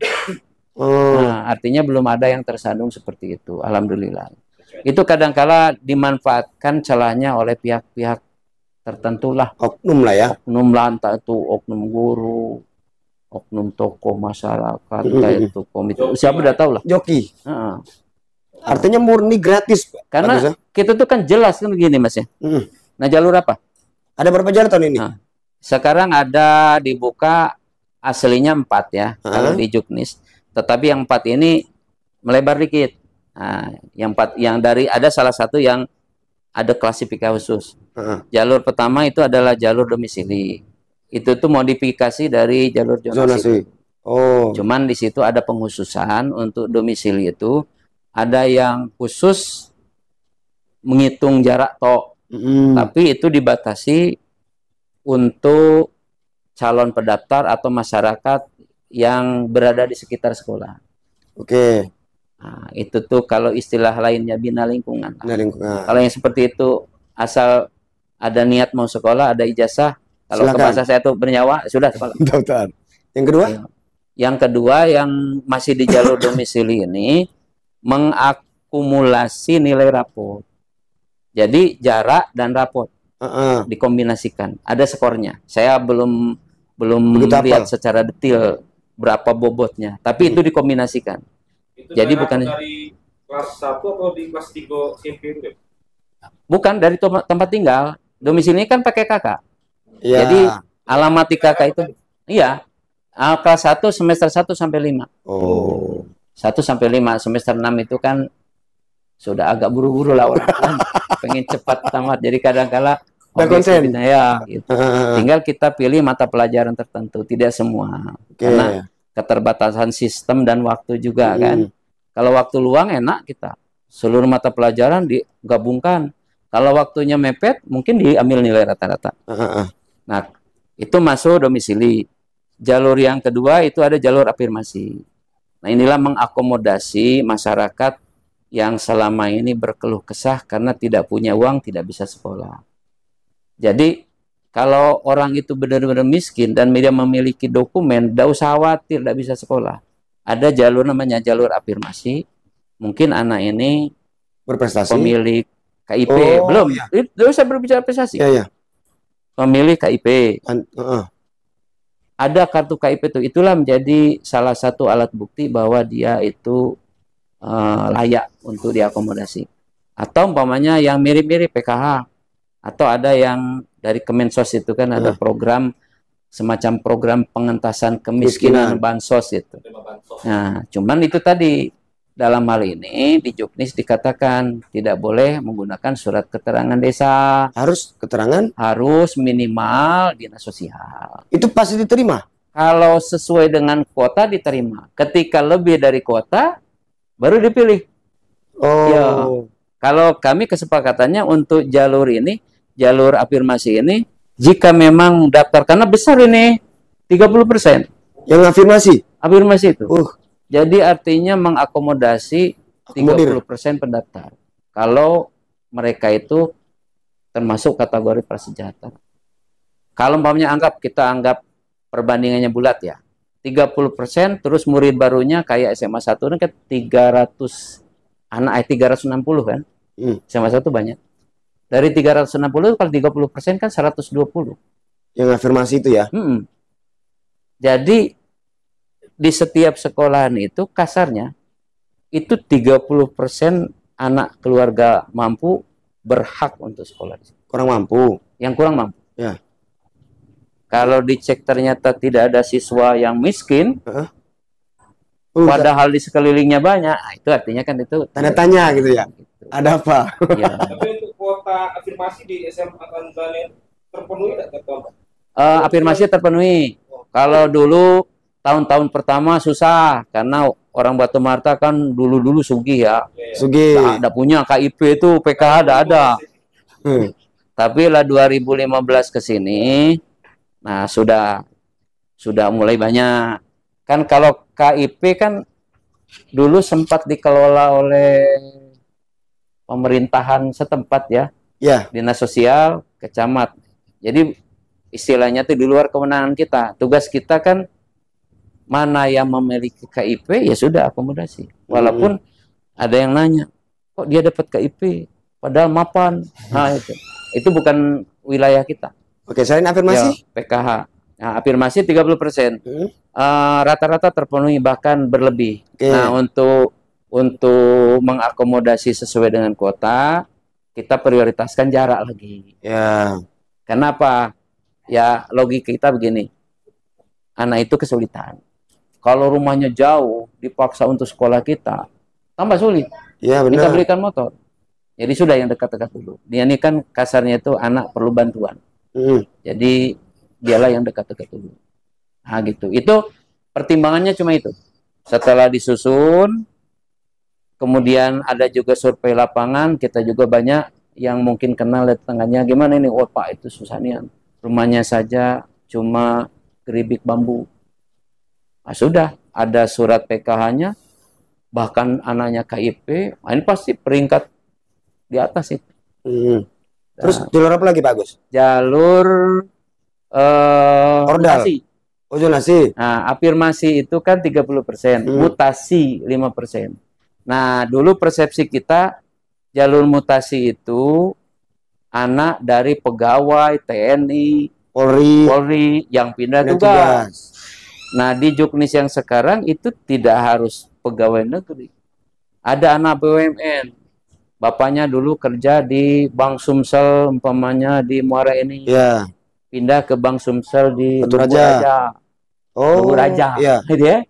Nah, artinya belum ada yang tersandung seperti itu. Alhamdulillah. Itu kadangkala dimanfaatkan celahnya oleh pihak-pihak tertentu lah. Oknum lah ya. Oknum lantai itu, oknum guru, oknum tokoh masyarakat, itu komite. Siapa udah tahu lah. Joki. Artinya murni gratis, Pak. Karena kita tuh kan jelas kan begini, Mas ya. Nah, jalur apa? Ada berapa jalur tahun ini? Nah, sekarang ada dibuka aslinya 4 ya, kalau di Juknis. Tetapi yang 4 ini melebar dikit. Nah, yang 4 yang dari ada salah satu yang ada klasifikasi khusus. Jalur pertama itu adalah jalur domisili. Itu tuh modifikasi dari jalur zonasi. Oh. Cuman di situ ada penghususan untuk domisili itu. Ada yang khusus menghitung jarak tapi itu dibatasi untuk calon pendaftar atau masyarakat yang berada di sekitar sekolah. Oke. Nah, itu tuh kalau istilah lainnya bina lingkungan. Kalau yang seperti itu asal ada niat mau sekolah, ada ijazah. Kalau ke bahasa saya tuh bernyawa sudah sekolah. Yang kedua? Yang kedua yang masih di jalur domisili ini mengakumulasi nilai rapot. Jadi jarak dan rapot dikombinasikan. Ada skornya. Saya belum lihat secara detail berapa bobotnya, tapi itu dikombinasikan. Itu jadi bukan dari kelas 1 atau di kelas 3 SMP itu? Bukan dari tempat tinggal. Domisilinya kan pakai kakak. Ya. Jadi alamat di kakak itu iya. Kelas 1 semester 1 sampai 5. Oh. 1 sampai 5, semester 6 itu kan sudah agak buru-buru lah orang pengen cepat tamat. Jadi kadang-kala ya, gitu. Tinggal kita pilih mata pelajaran tertentu, tidak semua. Karena keterbatasan sistem dan waktu juga kan. Kalau waktu luang enak kita seluruh mata pelajaran digabungkan. Kalau waktunya mepet mungkin diambil nilai rata-rata. Nah, itu masuk domisili. Jalur yang kedua itu ada jalur afirmasi. Nah, inilah mengakomodasi masyarakat yang selama ini berkeluh kesah karena tidak punya uang, tidak bisa sekolah. Jadi, kalau orang itu benar-benar miskin dan dia memiliki dokumen, tidak usah khawatir, tidak bisa sekolah. Ada jalur namanya jalur afirmasi. Mungkin anak ini berprestasi, pemilik KIP. Belum, tidak usah berbicara prestasi. Pemilik KIP. ada kartu KIP itu. Itulah menjadi salah satu alat bukti bahwa dia itu layak untuk diakomodasi. Atau umpamanya yang mirip-mirip PKH, atau ada yang dari Kemensos itu kan ada program semacam program pengentasan kemiskinan bansos itu. Nah, cuman itu tadi dalam hal ini di Juknis dikatakan tidak boleh menggunakan surat keterangan desa. Harus keterangan? Harus minimal dinas sosial. Itu pasti diterima? Kalau sesuai dengan kuota diterima. Ketika lebih dari kuota baru dipilih. Oh. Ya. Kalau kami kesepakatannya untuk jalur ini, jalur afirmasi ini, jika memang daftar, karena besar ini 30%. Yang afirmasi? Afirmasi itu. Jadi artinya mengakomodasi 30% pendaftar. Kalau mereka itu termasuk kategori prasejahtera. Kalau umpamanya kita anggap perbandingannya bulat ya. 30% terus murid barunya kayak SMA 1 kan 300 anak 360 kan. SMA 1 banyak. Dari 360 kalau 30% kan 120. Yang afirmasi itu ya. Jadi di setiap sekolahan itu kasarnya itu 30% anak keluarga mampu berhak untuk sekolah. Kurang mampu. Yang kurang mampu. Ya. Kalau dicek ternyata tidak ada siswa yang miskin, padahal di sekelilingnya banyak, itu artinya kan itu tanda tanya gitu ya. Gitu. Ada apa? Ya. Tapi untuk kuota afirmasi di SMA Tanzania terpenuhi tidak? Afirmasi terpenuhi. Kalau dulu tahun-tahun pertama susah karena orang Batu Marta kan dulu sugih ya. Sugih. Ada punya KIP itu PKH ada. Tapi lah 2015 ke sini, nah sudah mulai banyak. Kan kalau KIP kan dulu sempat dikelola oleh pemerintahan setempat ya. Ya. Dinas sosial, kecamat. Jadi istilahnya itu di luar kewenangan kita. Tugas kita kan mana yang memiliki KIP ya sudah akomodasi. Walaupun ada yang nanya, kok dia dapat KIP padahal mapan. Nah itu bukan wilayah kita. Oke, selain afirmasi? Ya, PKH. Nah, afirmasi 30%. Rata-rata terpenuhi bahkan berlebih. Nah, untuk mengakomodasi sesuai dengan kuota, kita prioritaskan jarak lagi. Ya. Kenapa? Ya logika kita begini. Anak itu kesulitan. Kalau rumahnya jauh, dipaksa untuk sekolah kita, tambah sulit. Ya, benar. Kita belikan motor. Jadi sudah yang dekat-dekat dulu. Dia ini kan kasarnya itu anak perlu bantuan. Jadi dialah yang dekat-dekat dulu. Nah gitu. Itu pertimbangannya cuma itu. Setelah disusun, kemudian ada juga survei lapangan. Kita juga banyak yang mungkin kenal lihat tengahnya. Gimana ini? Oh Pak, itu susah nih. Rumahnya saja cuma geribik bambu. Nah, sudah ada surat PKH-nya, bahkan anaknya KIP, nah ini pasti peringkat di atas itu. Terus jalur apa lagi Pak Agus? Jalur mutasi. Oh, zonasi. Nah, afirmasi itu kan 30%, mutasi 5%. Nah, dulu persepsi kita jalur mutasi itu anak dari pegawai TNI, Polri yang pindah tugas. Nah, di Juknis yang sekarang itu tidak harus pegawai negeri. Ada anak BUMN. Bapaknya dulu kerja di Bank Sumsel, umpamanya di Muara ini. Ya. Pindah ke Bank Sumsel di Batu Raja. Oh, Raja. Iya. Gitu ya.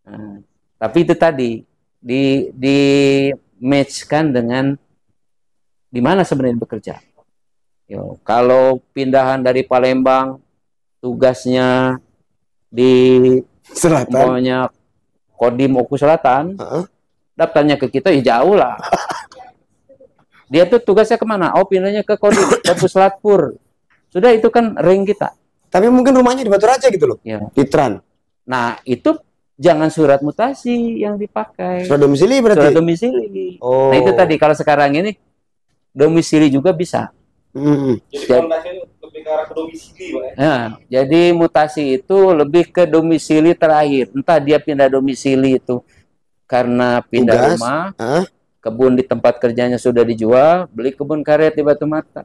Nah, tapi itu tadi di matchkan dengan di mana sebenarnya bekerja. Yo, kalau pindahan dari Palembang, tugasnya di Selatan, umpamanya Kodim Oku Selatan, daftarnya ke kita ya jauh lah. Dia tuh tugasnya kemana? Oh, pindahnya ke Kodim, ke Puslatpur. Sudah itu kan ring kita. Tapi mungkin rumahnya di Batu Raja gitu loh, ya. Di Tran. Nah, itu jangan surat mutasi yang dipakai. Surat domisili berarti? Surat domisili. Oh. Nah, itu tadi, kalau sekarang ini, domisili juga bisa. Jadi fondasinya lebih ke arah ke domisili, Pak. Nah, jadi mutasi itu lebih ke domisili terakhir. Entah dia pindah domisili itu karena pindah rumah, kebun di tempat kerjanya sudah dijual, beli kebun karet di Batu Marta.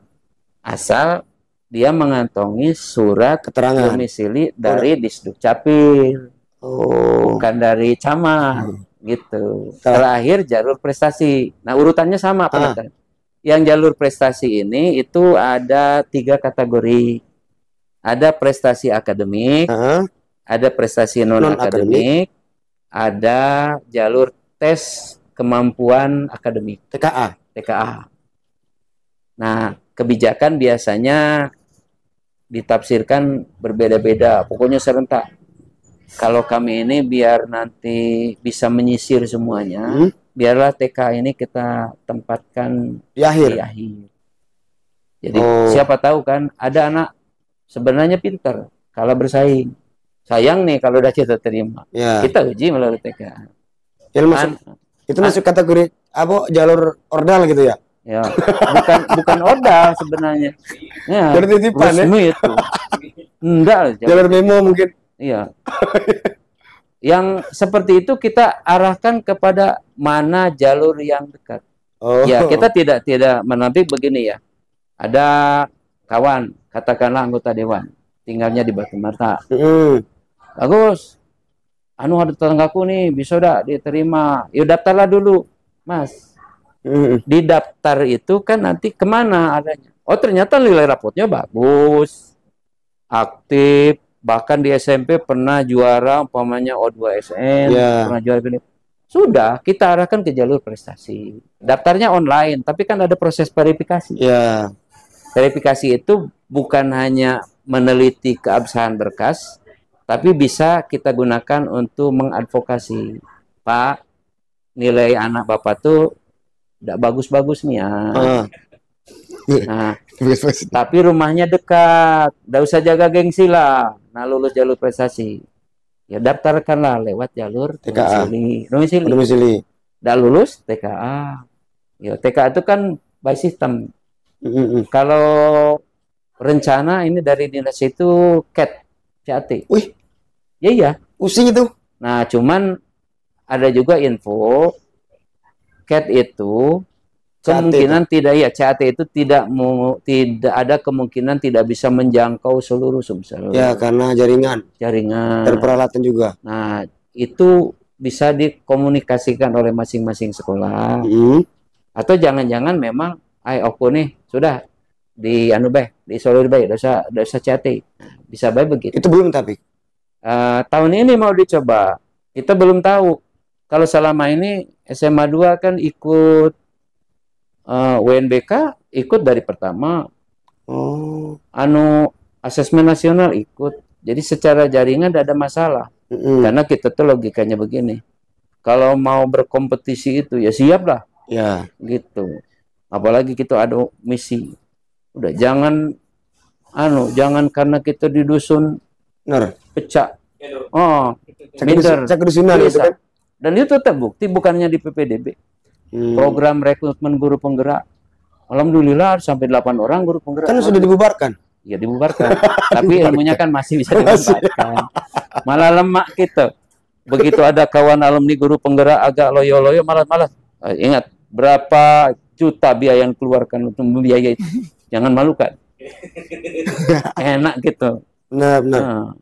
Asal dia mengantongi surat keterangan domisili dari Disduk Capil, bukan dari camat, gitu. Terakhir jalur prestasi. Nah, urutannya sama, Pak. Yang jalur prestasi ini itu ada 3 kategori. Ada prestasi akademik, ada prestasi non-akademik, ada jalur tes kemampuan akademik, TKA. Nah, kebijakan biasanya ditafsirkan berbeda-beda, pokoknya serentak. Kalau kami ini biar nanti bisa menyisir semuanya, biarlah TK ini kita tempatkan di akhir. Jadi siapa tahu kan ada anak sebenarnya pintar, kalah bersaing. Sayang nih kalau udah kita terima, kita uji melalui TK. Itu masuk kategori apa, jalur ordal gitu ya? Ya, bukan ordal sebenarnya. Ya, jalur titipan itu. Enggak, jalur memo mungkin. Iya. Yang seperti itu kita arahkan kepada mana jalur yang dekat. Ya, kita tidak menampik begini ya. Ada kawan, katakanlah anggota dewan, tinggalnya di Batu Marta. Bagus. Ada tetanggaku nih, bisa udah diterima. Yuk daftarlah dulu, Mas. Di daftar itu kan nanti kemana adanya. Oh, ternyata nilai rapotnya bagus, aktif, bahkan di SMP pernah juara umpamanya O2SN, pernah juara ini. Sudah, kita arahkan ke jalur prestasi. Daftarnya online, tapi kan ada proses verifikasi. Verifikasi itu bukan hanya meneliti keabsahan berkas, tapi bisa kita gunakan untuk mengadvokasi. Pak, nilai anak Bapak tuh tidak bagus-bagus nih ya. Nah, tapi rumahnya dekat, tidak usah jaga gengsi lah. Nah, lulus jalur prestasi, ya daftarkanlah lewat jalur domisili. Tidak lulus TKA. Ya, TKA itu kan by system. Kalau rencana ini dari dinas itu CAT. Wih, iya. Pusing itu. Nah, cuman ada juga info CAT itu kemungkinan CAT itu tidak ada kemungkinan tidak bisa menjangkau seluruh Sumsel. Ya, karena jaringan. Dan peralatan juga. Nah, itu bisa dikomunikasikan oleh masing-masing sekolah. Atau jangan-jangan memang aku nih sudah di Solo baik, udah usah CAT. Bisa baik begitu. Itu belum tapi. Tahun ini mau dicoba. Kita belum tahu. Kalau selama ini SMA 2 kan ikut UNBK, ikut dari pertama. Asesmen nasional ikut. Jadi secara jaringan tidak ada masalah. Karena kita tuh logikanya begini. Kalau mau berkompetisi itu ya siap lah. Ya. Gitu. Apalagi kita ada misi. Udah jangan karena kita di dusun pecah. Kedusunan itu kan. Dan itu terbukti bukannya di PPDB. Program rekrutmen guru penggerak. Alhamdulillah sampai 8 orang guru penggerak. Kan sudah dibubarkan. Ya dibubarkan. Tapi ilmunya kan masih bisa dimanfaatkan. Malah lemak kita. Begitu ada kawan alumni guru penggerak agak loyo-loyo malas-malas. Ingat berapa juta biaya yang keluarkan untuk membiayai itu. Jangan malukan. Enak gitu. Benar.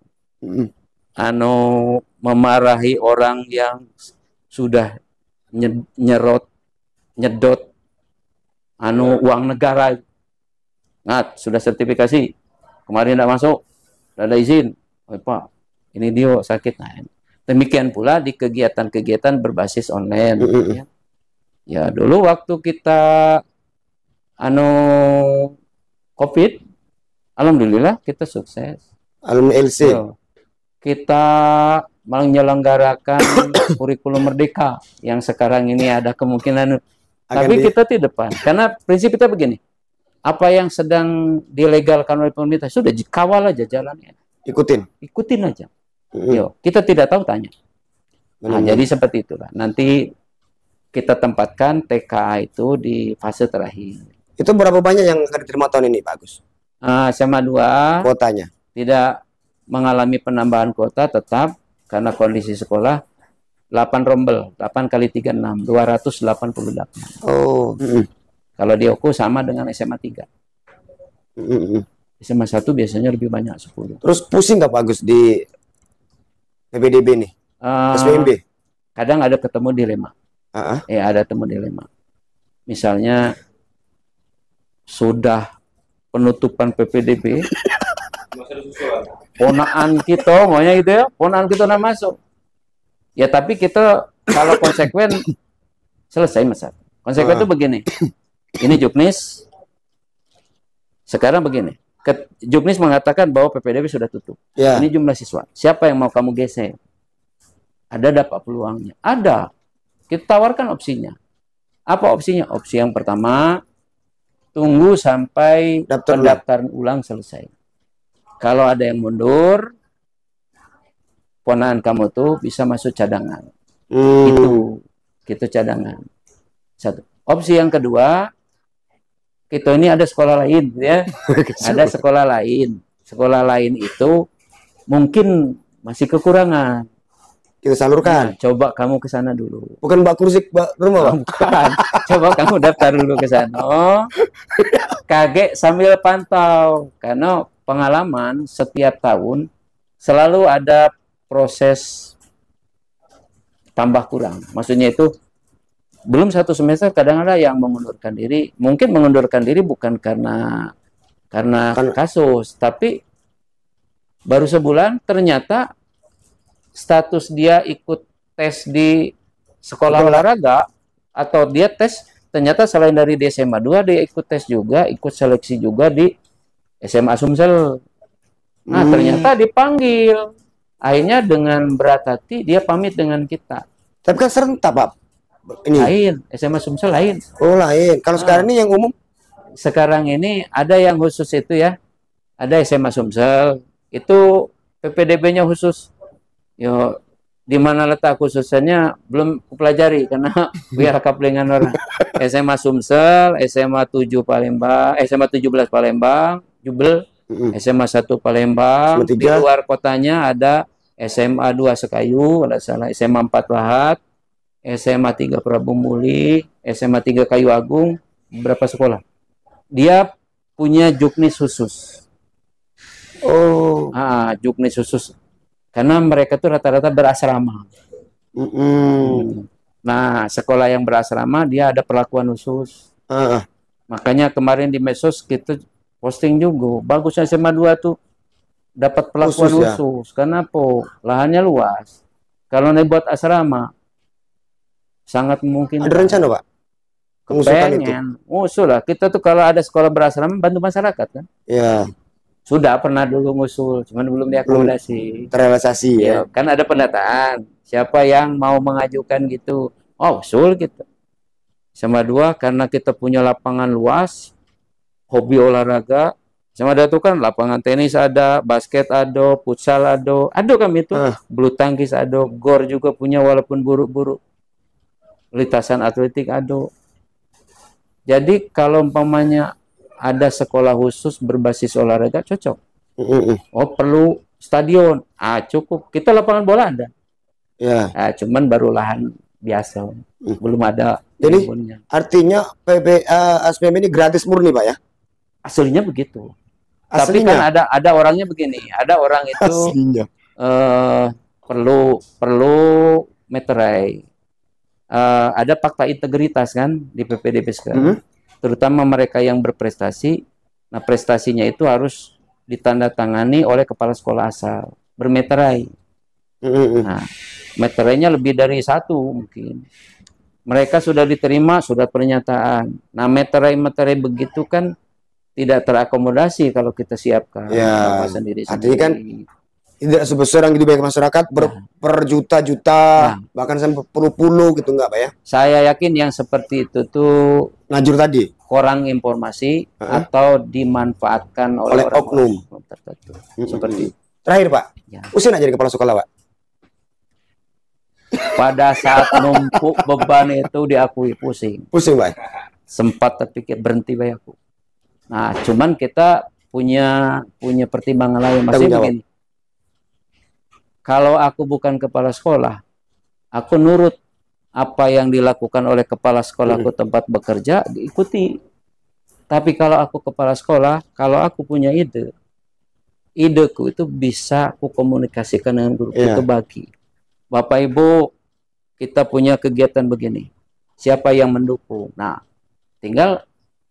Memarahi orang yang sudah nyedot uang negara. Sudah sertifikasi. Kemarin tidak masuk, tidak ada izin. Pak, ini dia sakit. Nah, demikian pula di kegiatan-kegiatan berbasis online. Ya, dulu waktu kita COVID, alhamdulillah kita sukses. Alumni LC. Kita menyelenggarakan kurikulum merdeka yang sekarang ini ada kemungkinan tapi kita di depan karena prinsip kita begini, apa yang sedang dilegalkan oleh pemerintah sudah kawal aja jalannya, ikutin aja. Kita tidak tahu tanya. Jadi seperti itulah nanti kita tempatkan TKA itu di fase terakhir. Itu berapa banyak yang akan diterima tahun ini Pak Agus? SMA 2 kuotanya tidak mengalami penambahan kuota tetap karena kondisi sekolah 8 rombel, 8 kali 3 6, 288. Kalau di Oku sama dengan SMA 3. SMA 1 biasanya lebih banyak 10. Terus pusing nggak Pak Agus di PPDB nih? SPMB? Kadang ada ketemu dilema. Ada temu dilema. Misalnya sudah penutupan PPDB, ponaan kita maunya gitu ya, ponaan kita udah masuk. Ya tapi kita kalau konsekuen selesai masalah. Konsekuen itu begini. Ini Juknis. Sekarang begini. Juknis mengatakan bahwa PPDB sudah tutup. Ini jumlah siswa. Siapa yang mau kamu geser? Ada dapat peluangnya. Ada. Kita tawarkan opsinya. Apa opsinya? Opsi yang pertama, tunggu sampai pendaftaran ulang selesai. Kalau ada yang mundur, ponaan kamu tuh bisa masuk cadangan. Itu cadangan. Satu. Opsi yang kedua, kita ini ada sekolah lain, ya. Ada sekolah lain. Sekolah lain itu mungkin masih kekurangan. Kita salurkan. Nah, coba kamu ke sana dulu. Bukan Mbak Kursik rumah, Pak? Bukan. Coba kamu daftar dulu ke sana. Kaget sambil pantau. Karena pengalaman setiap tahun selalu ada proses tambah kurang. Maksudnya itu belum satu semester kadang ada yang mengundurkan diri. Mungkin mengundurkan diri bukan karena kasus, tapi baru sebulan ternyata status dia ikut tes di sekolah olahraga atau dia tes ternyata selain dari di SMA 2 dia ikut tes juga, ikut seleksi juga di SMA Sumsel. Nah, ternyata dipanggil. Akhirnya dengan berat hati dia pamit dengan kita. Tapi kan serentak, Pak. Ini lain, SMA Sumsel lain. Oh, lain. Kalau sekarang ini yang umum? Sekarang ini ada yang khusus itu ya. Ada SMA Sumsel, itu PPDB-nya khusus. Yo, di mana letak khususannya belum kupelajari karena biar kaplingan orang. SMA Sumsel, SMA 7 Palembang, SMA 17 Palembang, Jubel, SMA 1 Palembang, di luar kotanya ada SMA 2 Sekayu, ada salah, SMA 4 Lahat, SMA 3 Prabu Muli, SMA 3 Kayu Agung, berapa sekolah. Dia punya juknis khusus. Juknis khusus. Karena mereka tuh rata-rata berasrama. Nah, sekolah yang berasrama dia ada perlakuan khusus. Makanya kemarin di medsos kita posting juga. Bagusnya SMA 2 tuh dapat perlakuan khusus. Karena apa? Lahannya luas. Kalau buat asrama sangat mungkin. Ada rencana, Pak? Pengen. Usul lah. Kita tuh kalau ada sekolah berasrama bantu masyarakat kan? Ya. Sudah pernah dulu ngusul, cuman belum diakomodasi. Terrealisasi ya. Kan ada pendataan. Siapa yang mau mengajukan gitu? Usul kita. SMA 2 karena kita punya lapangan luas, hobi olahraga. SMA 2 itu kan lapangan tenis ada, basket ada, futsal ada kami itu. Bulu tangkis ada, gor juga punya walaupun buruk-buruk. Lintasan atletik ada. Jadi kalau umpamanya ada sekolah khusus berbasis olahraga cocok. Perlu stadion. Cukup. Kita lapangan bola ada. Ya. Cuman baru lahan biasa. Belum ada. Jadi artinya SPM ini gratis murni, Pak ya? Aslinya begitu. Aslinya? Tapi kan ada orangnya begini. Ada orang itu perlu meterai. Ada fakta integritas kan di PPDB sekarang. Terutama mereka yang berprestasi. Nah, prestasinya itu harus ditandatangani oleh kepala sekolah asal, bermeterai. Nah, meterainya lebih dari 1 mungkin. Mereka sudah diterima, sudah pernyataan. Nah, meterai begitu kan tidak terakomodasi kalau kita siapkan. Ya, artinya kan tidak sebesar yang dibayar masyarakat per juta-juta, bahkan sampai puluh-puluh gitu, enggak, Pak ya? Saya yakin yang seperti itu tuh ngajur tadi kurang informasi atau dimanfaatkan oleh oknum tertentu. Seperti itu. Terakhir, Pak, usia nggak jadi kepala sekolah, Pak? Pada saat numpuk beban itu diakui pusing. Pusing, Pak? Sempat terpikir berhenti, Pak, aku. Nah, cuman kita punya pertimbangan lain. Maksudnya begini. Kalau aku bukan kepala sekolah, aku nurut apa yang dilakukan oleh kepala sekolahku tempat bekerja, diikuti. Tapi kalau aku kepala sekolah, kalau aku punya ide, ideku itu bisa aku komunikasikan dengan guru, itu bagi. Bapak Ibu, kita punya kegiatan begini. Siapa yang mendukung? Nah, tinggal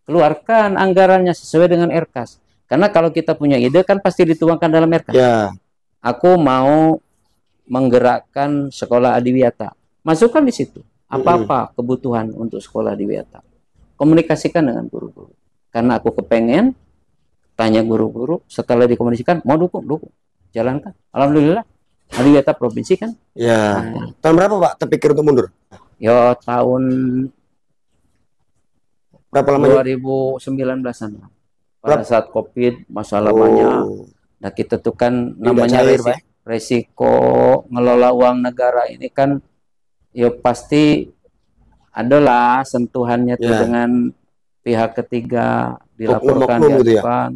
keluarkan anggarannya sesuai dengan RKAS. Karena kalau kita punya ide kan pasti dituangkan dalam RKAS. Ya. Aku mau menggerakkan sekolah adiwiyata. Masukkan di situ. Apa-apa kebutuhan untuk sekolah adiwiyata. Komunikasikan dengan guru-guru. Karena aku kepengen tanya guru-guru, setelah dikomunikasikan mau dukung, jalankan. Alhamdulillah, adiwiyata provinsi kan. Ya. Tahun berapa Pak terpikir untuk mundur? Ya tahun berapa lama? 2019-an. Pada saat COVID, masalah banyak. Nah kita tuh kan namanya resiko ngelola uang negara ini kan, ya pasti adalah sentuhannya tuh dengan pihak ketiga, dilaporkan, diajukan,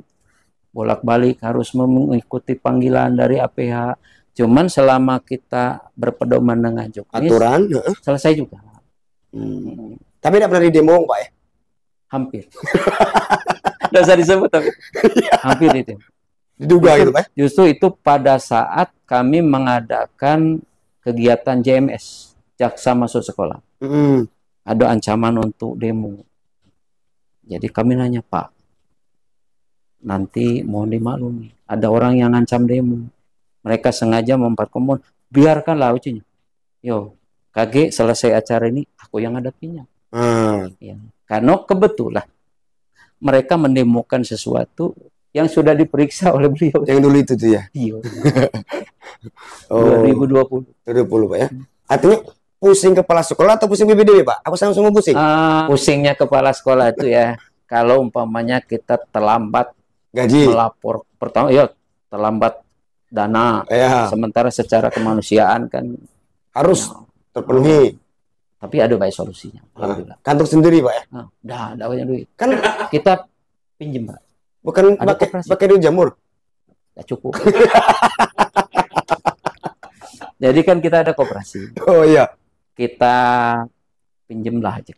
bolak-balik harus mengikuti panggilan dari APH. Cuman selama kita berpedoman dengan juknis, aturan, selesai juga. Tapi tidak pernah didemo Pak ya? Hampir. Tidak usah disebut tapi hampir itu. Diduga gitu Pak? Justru itu pada saat kami mengadakan kegiatan JMS, Jaksa Masuk Sekolah. Ada ancaman untuk demo. Jadi kami nanya, Pak, nanti mohon dimaklumi, ada orang yang ngancam demo. Mereka sengaja memperkomun, biarkanlah ujinya. Yo, KG selesai acara ini, aku yang hadapinya. Ya. Karena kebetulan mereka mendemokan sesuatu yang sudah diperiksa oleh beliau. Yang dulu itu tuh ya? Iya. 2020. 2020 Pak ya? Artinya pusing kepala sekolah atau pusing PPDB Pak? Aku sama-sama pusing. Pusingnya kepala sekolah itu ya, kalau umpamanya kita terlambat gaji, melapor pertama ya terlambat dana, sementara secara kemanusiaan kan harus terpenuhi. Tapi ada baik solusinya. Alhamdulillah. Kantor sendiri Pak ya? Udah ada banyak duit. Kan kita pinjem Pak. Bukan pakai duit jamur. Nggak cukup. Jadi kan kita ada koperasi. Oh iya. Kita pinjemlah aja.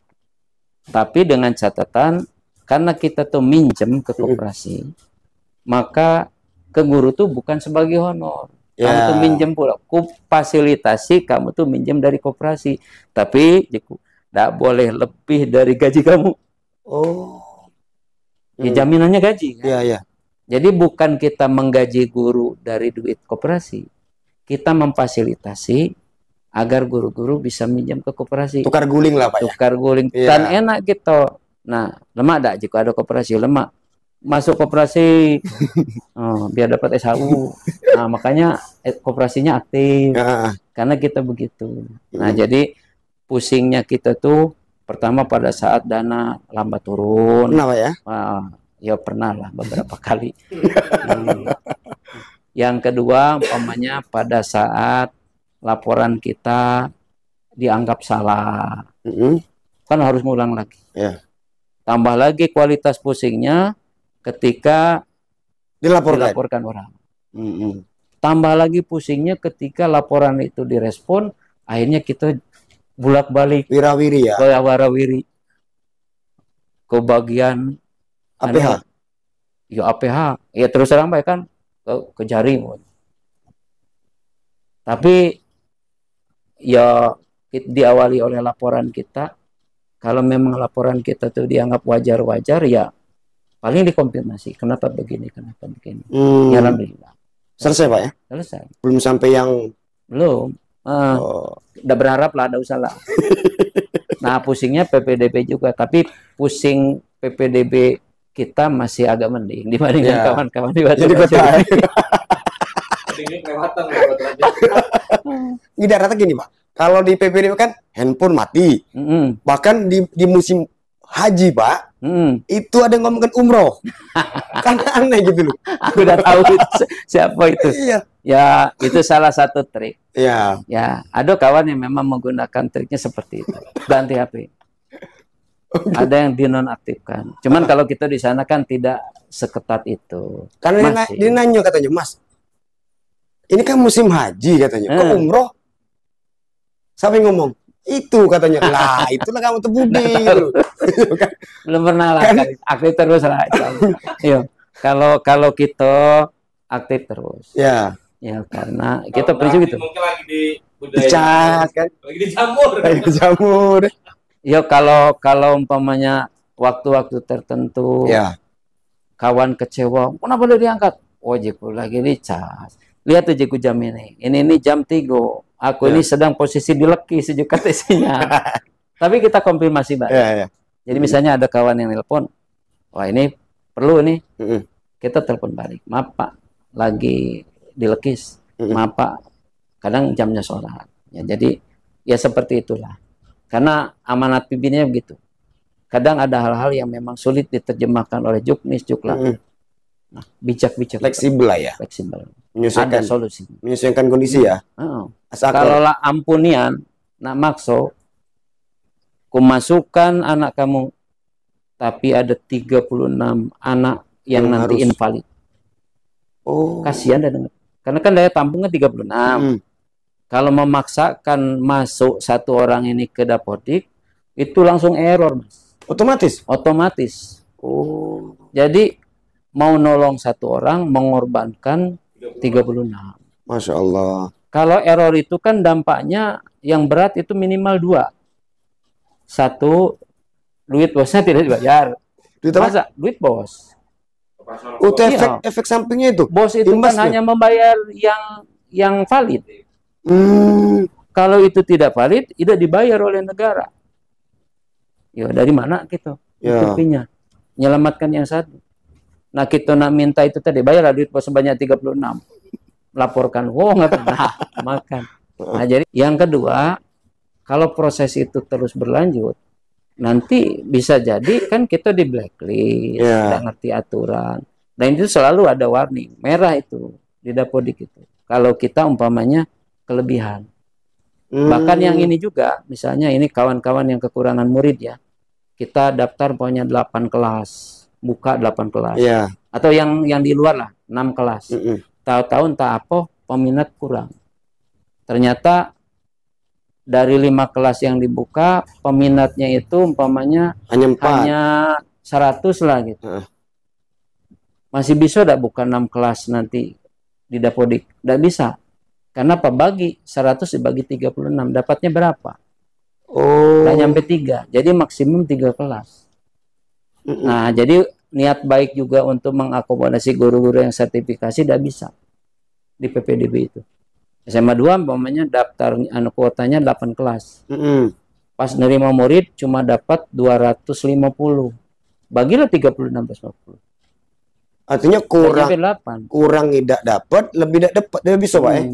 Tapi dengan catatan, karena kita tuh minjem ke koperasi, maka ke guru tuh bukan sebagai honor. Kamu tuh minjem pula. Ku fasilitasi kamu tuh minjem dari koperasi. Tapi tidak boleh lebih dari gaji kamu. Ya jaminannya gaji. Kan? Iya. Jadi bukan kita menggaji guru dari duit koperasi. Kita memfasilitasi agar guru-guru bisa minjam ke koperasi. Tukar guling lah Pak. Tukar guling. Dan enak gitu. Nah, lemak tak jika ada koperasi lemak. Masuk koperasi biar dapat SHU. Nah, makanya koperasinya aktif. Karena kita begitu. Nah, jadi pusingnya kita tuh pertama pada saat dana lambat turun. Kenapa ya? Ya pernah lah beberapa kali. Yang kedua, umpamanya pada saat laporan kita dianggap salah, kan harus ngulang lagi. Tambah lagi kualitas pusingnya ketika dilaporkan orang. Tambah lagi pusingnya ketika laporan itu direspon, akhirnya kita bolak-balik wirawiri ya. Warawiri ke bagian APH. Ya APH. Ya terus terang baik kan ke jaring. Tapi ya diawali oleh laporan kita. Kalau memang laporan kita tuh dianggap wajar-wajar, ya paling dikonfirmasi kenapa begini. Ya alhamdulillah. Selesai Pak ya? Selesai. Belum sampai yang belum. Udah berharap lah, ada usaha lah. Nah pusingnya PPDB juga, tapi pusing PPDB kita masih agak mending dibandingkan kawan-kawan di Batu. Ini rata gini Pak, kalau di PPDB kan handphone mati, bahkan di musim haji Pak, itu ada yang ngomongin umroh, kan aneh gitu loh. Aku udah tahu itu, siapa itu. Ya itu salah satu trik. Ya ada kawan yang memang menggunakan triknya seperti itu, ganti HP. Ada yang dinonaktifkan. Cuman kalau kita di sana kan tidak seketat itu. Karena dia nanya katanya, Mas, ini kan musim haji katanya, kok umroh? Siapa yang ngomong? Itu katanya. Lah, itulah kamu tuh budi. Belum pernah lah, aktif terus lah. Iya. Kalau kita aktif terus. Ya. Ya karena kita prinsip gitu. Mungkin lagi di budaya kan. Lagi dijamur. Lagi dijamur. Ya kalau umpamanya waktu-waktu tertentu. Ya. Kawan kecewa, kenapa udah diangkat? Oh, Jiku lagi dicas. Lihat tuh Jiku jam ini. Ini jam 3. Aku ini sedang posisi dileki sejuk KTC-nya. Tapi kita konfirmasi balik. Ya. Jadi misalnya ada kawan yang nelpon, wah ini perlu nih. Kita telepon balik. Maaf Pak, lagi dilekis. Maaf Pak, kadang jamnya sholat. Ya, jadi ya seperti itulah. Karena amanat pimpinannya begitu. Kadang ada hal-hal yang memang sulit diterjemahkan oleh juknis, juklak. Nah, bijak-bijak. Fleksibel lah ya. Fleksibel. Menyesuaikan solusi. Menyesuaikan kondisi ya. Kalau lah ampunian, nak makso, kumasukkan anak kamu, tapi ada 36 anak yang nanti harus invalid. Oh. Kasihan dah dengar. Karena kan daya tampungnya 36. Kalau memaksakan masuk satu orang ini ke dapodik, itu langsung error, Mas. Otomatis? Otomatis. Oh. Jadi mau nolong satu orang mengorbankan 36. Masya Allah. Kalau error itu kan dampaknya yang berat itu minimal 2. Satu, duit bosnya tidak dibayar. Masa? Duit bos. Oh, efek sampingnya itu? Bos itu kan hanya membayar yang valid. Kalau itu tidak valid, tidak dibayar oleh negara. Ya dari mana gitu? Tutupinya. Menyelamatkan yang satu. Nah kita nak minta itu tadi bayar duit bos sebanyak 36. Laporkan, nggak pernah makan. Nah jadi yang kedua, kalau proses itu terus berlanjut, nanti bisa jadi kan kita di blacklist, tidak ngerti aturan. Dan itu selalu ada warning merah itu di dapodik itu. Kalau kita umpamanya kelebihan. Bahkan yang ini juga, misalnya ini kawan-kawan yang kekurangan murid ya, kita daftar pokoknya 8 kelas, buka 8 kelas. Atau yang di luar lah, 6 kelas. Tahu-tahu entah apa, peminat kurang. Ternyata dari 5 kelas yang dibuka, peminatnya itu umpamanya hanya 100 lah gitu. Masih bisa tidak buka 6 kelas nanti di dapodik? Tidak bisa. Karena apa? Bagi 100 dibagi 36, dapatnya berapa? Nggak nyampe 3. Jadi maksimum 3 kelas. Nah, jadi niat baik juga untuk mengakomodasi guru-guru yang sertifikasi tidak bisa di PPDB itu. SMA 2 umpamanya daftar kuotanya 8 kelas. Pas nerima murid cuma dapat 250. Bagilah 36 Artinya kurang tidak dapat, lebih tidak dapat, dia bisa Pak ya.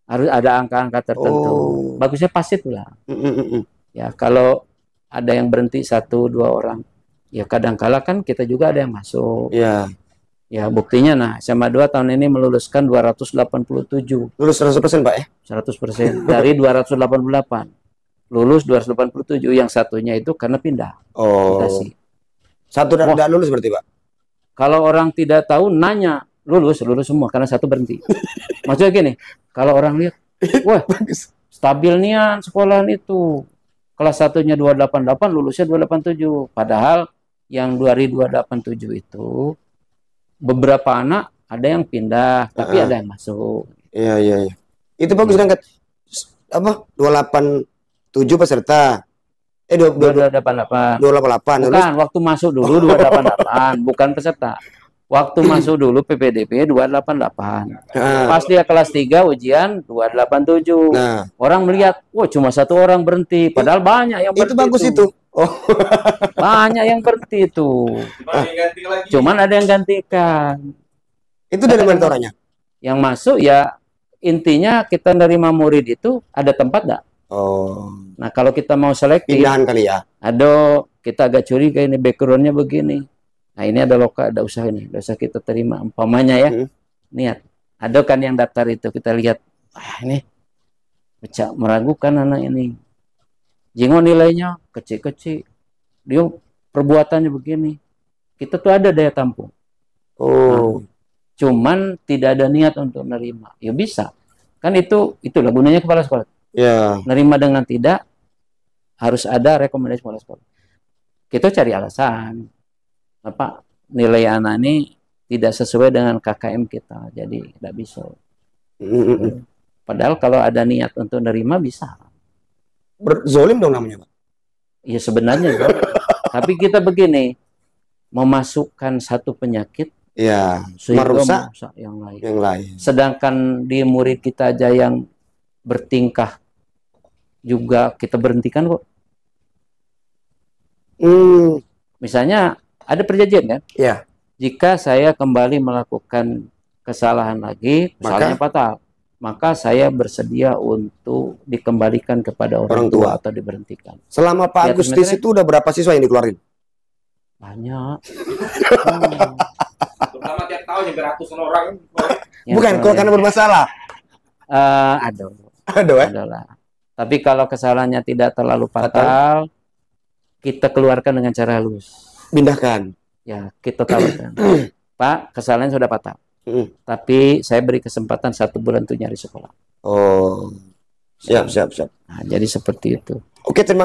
Harus ada angka-angka tertentu. Bagusnya pasti itulah. Ya kalau ada yang berhenti 1-2 orang, ya kadang-kala kan kita juga ada yang masuk. Ya buktinya nah SMA 2 tahun ini meluluskan 287. Lulus 100% Pak ya? 100% dari 288. Lulus 287, yang satunya itu karena pindah. Satu tidak lulus berarti Pak? Kalau orang tidak tahu nanya, lulus semua karena satu berhenti. Maksudnya gini, kalau orang lihat, wah stabil nian sekolahan itu. Kelas satunya 288, lulusnya 287. Padahal yang 2287 itu beberapa anak ada yang pindah, tapi ada yang masuk. Iya. Itu bagus angkat apa? 287 peserta. 288. Bukan, waktu masuk dulu 288, bukan peserta. Waktu masuk dulu PPDB 288. Pas dia kelas 3 ujian 287. Orang melihat, wah cuma 1 orang berhenti, padahal banyak yang berhenti. Itu bagus itu. Banyak yang berhenti itu. Cuman ada yang gantikan. Itu dari mana orangnya? Yang masuk ya intinya kita nerima murid itu ada tempat enggak? Nah kalau kita mau selektif, pindahan kali ya. Kita agak curiga ini backgroundnya begini. Nah ini ada ada usaha ini, usaha kita terima umpamanya ya. Niat. Ada kan yang daftar itu kita lihat, ini meragukan anak ini. Jingo nilainya kecil-kecil, dia perbuatannya begini. Kita tuh ada daya tampung. Cuman tidak ada niat untuk menerima. Ya bisa. Kan itulah gunanya kepala sekolah. Ya. Nerima dengan tidak harus ada rekomendasi oleh sekolah. Kita cari alasan apa nilai anak ini tidak sesuai dengan KKM kita, jadi tidak bisa. Padahal kalau ada niat untuk nerima bisa. Berzolim dong namanya, Pak. Ya sebenarnya tapi kita begini, memasukkan satu penyakit ya merusak yang lain. Sedangkan di murid kita aja yang bertingkah juga kita berhentikan kok. Misalnya ada perjanjian kan? Ya. Jika saya kembali melakukan kesalahan lagi, kesalahannya fatal, maka saya bersedia untuk dikembalikan kepada orang tua atau diberhentikan. Selama Pak Agustis itu udah berapa siswa yang dikeluarin? Banyak. Terutama tiap tahun yang beratusan orang. Bukan, kalau karena bermasalah. Ada lah. Tapi kalau kesalahannya tidak terlalu fatal, kita keluarkan dengan cara halus. Pindahkan. Ya, kita tawarkan. Pak, kesalahannya sudah fatal. Tapi saya beri kesempatan 1 bulan untuk nyari sekolah. Oh, siap. Nah, jadi seperti itu. Oke, terima